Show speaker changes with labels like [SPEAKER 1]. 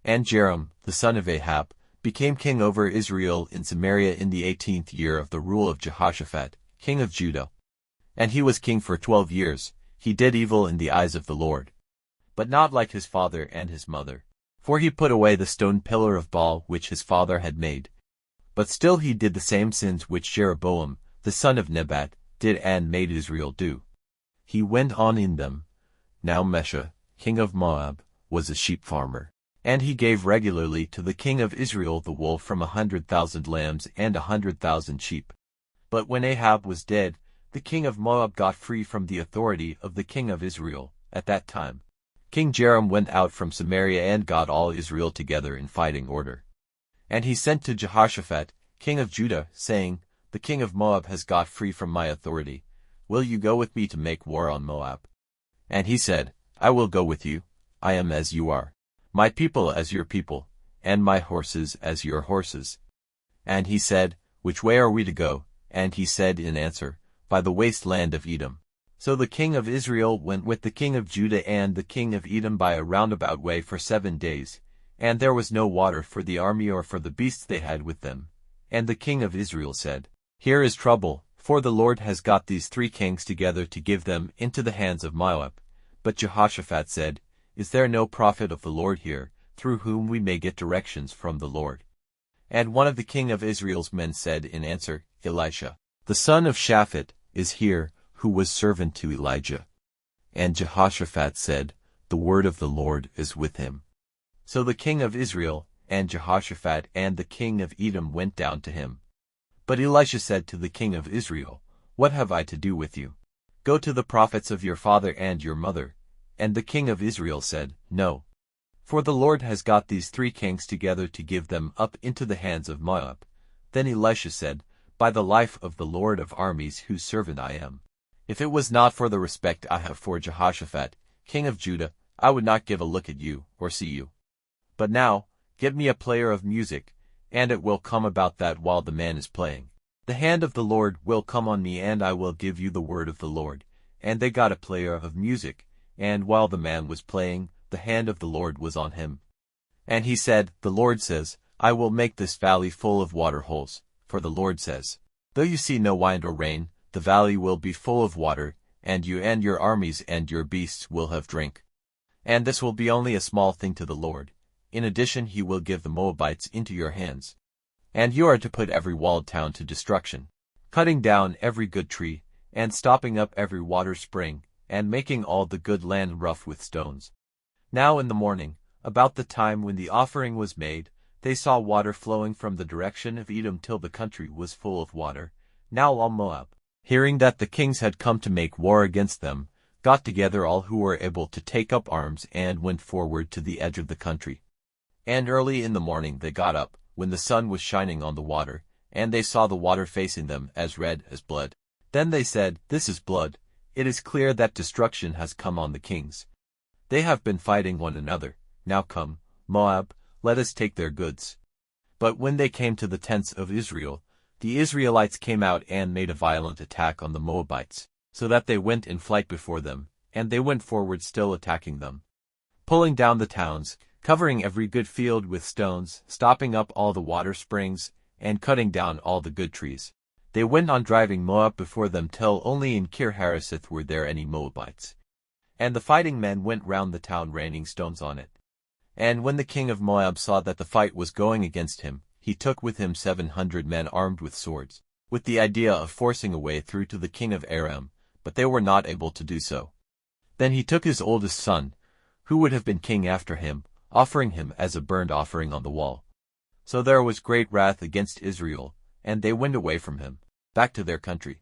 [SPEAKER 1] And Jehoram, the son of Ahab, became king over Israel in Samaria in the 18th year of the rule of Jehoshaphat, king of Judah. And he was king for 12 years. He did evil in the eyes of the Lord, but not like his father and his mother. For he put away the stone pillar of Baal which his father had made. But still he did the same sins which Jeroboam, the son of Nebat, did and made Israel do. He went on in them. Now Mesha, king of Moab, was a sheep farmer. And he gave regularly to the king of Israel the wool from 100,000 lambs and 100,000 sheep. But when Ahab was dead, the king of Moab got free from the authority of the king of Israel. At that time, King Jehoram went out from Samaria and got all Israel together in fighting order. And he sent to Jehoshaphat, king of Judah, saying, The king of Moab has got free from my authority. Will you go with me to make war on Moab? And he said, I will go with you. I am as you are, my people as your people, and my horses as your horses. And he said, Which way are we to go? And he said in answer, By the waste land of Edom. So the king of Israel went with the king of Judah and the king of Edom by a roundabout way for 7 days, and there was no water for the army or for the beasts they had with them. And the king of Israel said, Here is trouble, for the Lord has got these 3 kings together to give them into the hands of Moab. But Jehoshaphat said, Is there no prophet of the Lord here, through whom we may get directions from the Lord? And one of the king of Israel's men said in answer, Elisha, the son of Shaphat, is here, who was servant to Elijah. And Jehoshaphat said, The word of the Lord is with him. So the king of Israel, and Jehoshaphat and the king of Edom went down to him. But Elisha said to the king of Israel, What have I to do with you? Go to the prophets of your father and your mother. And the king of Israel said, No. For the Lord has got these 3 kings together to give them up into the hands of Moab. Then Elisha said, By the life of the Lord of armies whose servant I am, if it was not for the respect I have for Jehoshaphat, king of Judah, I would not give a look at you, or see you. But now, get me a player of music, and it will come about that while the man is playing, the hand of the Lord will come on me and I will give you the word of the Lord. And they got a player of music, and while the man was playing, the hand of the Lord was on him. And he said, The Lord says, I will make this valley full of water holes, for the Lord says, Though you see no wind or rain, the valley will be full of water, and you and your armies and your beasts will have drink. And this will be only a small thing to the Lord. In addition he will give the Moabites into your hands. And you are to put every walled town to destruction, cutting down every good tree, and stopping up every water spring, and making all the good land rough with stones. Now in the morning, about the time when the offering was made, they saw water flowing from the direction of Edom till the country was full of water. Now all Moab, hearing that the kings had come to make war against them, got together all who were able to take up arms and went forward to the edge of the country. And early in the morning they got up, when the sun was shining on the water, and they saw the water facing them as red as blood. Then they said, This is blood. It is clear that destruction has come on the kings. They have been fighting one another. Now come, Moab, let us take their goods. But when they came to the tents of Israel, the Israelites came out and made a violent attack on the Moabites, so that they went in flight before them, and they went forward still attacking them, pulling down the towns, covering every good field with stones, stopping up all the water springs, and cutting down all the good trees. They went on driving Moab before them till only in Kir-Hareseth were there any Moabites. And the fighting men went round the town raining stones on it. And when the king of Moab saw that the fight was going against him, he took with him 700 men armed with swords, with the idea of forcing a way through to the king of Aram, but they were not able to do so. Then he took his oldest son, who would have been king after him, offering him as a burnt offering on the wall. So there was great wrath against Israel, and they went away from him, back to their country.